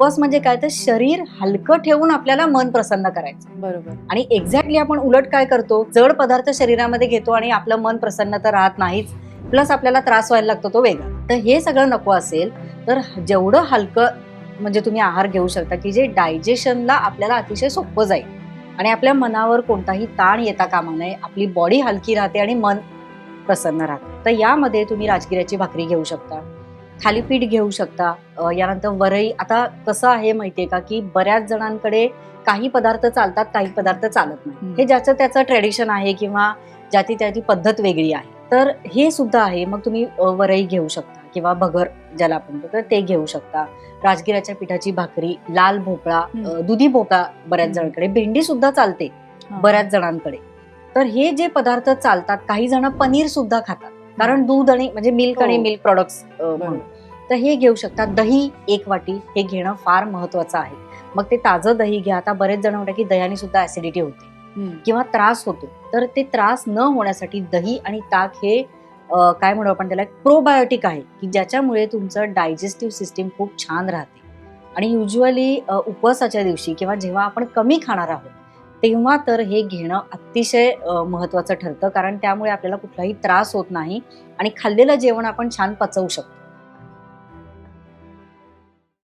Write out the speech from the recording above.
उपवास म्हणजे काय, तर शरीर हलकं ठेवून आपल्याला मन प्रसन्न करायचं. बरोबर. आणि एक्झॅक्टली आपण उलट काय करतो, जड पदार्थ शरीरामध्ये घेतो आणि आपलं मन प्रसन्न तर राहत नाहीच, प्लस आपल्याला त्रास व्हायला लागतो तो वेगळा. तर हे सगळं नको असेल तर जेवढं हलकं म्हणजे तुम्ही आहार घेऊ शकता की जे डायजेशनला आपल्याला अतिशय सोपं जाईल आणि आपल्या मनावर कोणताही ताण येता कामा नये, आपली बॉडी हलकी राहते आणि मन प्रसन्न राहतं. तर यामध्ये तुम्ही राजगिऱ्याची भाकरी घेऊ शकता, थालीपीठ घेऊ शकता. यानंतर वरई. आता कसं आहे माहितीये का, की बऱ्याच जणांकडे काही पदार्थ चालतात, काही पदार्थ चालत नाही. हे ज्याचं त्याचं ट्रेडिशन आहे किंवा ज्याची त्याची पद्धत वेगळी आहे. तर हे सुद्धा आहे. मग तुम्ही वरई घेऊ शकता किंवा भगर ज्याला आपण म्हणतो तर ते घेऊ शकता. राजगिऱ्याच्या पिठाची भाकरी, लाल भोपळा, दुधी भोपळा बऱ्याच जणांकडे, भेंडी सुद्धा चालते बऱ्याच जणांकडे. तर हे जे पदार्थ चालतात, काही जण पनीर सुद्धा खातात कारण दूध आणि म्हणजे मिल्क आणि मिल्क प्रोडक्ट्स म्हणून. तर हे घेऊ शकता. दही 1 वाटी हे घेणं फार महत्वाचं आहे. मग ते ताजं दही घ्या. आता बरेच जण म्हणतात की दह्याने सुद्धा ऍसिडिटी होते किंवा त्रास होतो. तर ते त्रास न होण्यासाठी दही आणि ताक हे काय म्हणू आपण त्याला, प्रोबायोटिक आहे की ज्याच्यामुळे तुमचं डायजेस्टिव्ह सिस्टीम खूप छान राहते. आणि युजली उपवासाच्या दिवशी किंवा जेव्हा आपण कमी खाणार आहोत तेव्हा तर हे घेणं अतिशय महत्वाचं ठरतं, कारण त्यामुळे आपल्याला कुठलाही त्रास होत नाही आणि खाल्लेलं जेवण आपण छान पचवू शकतो.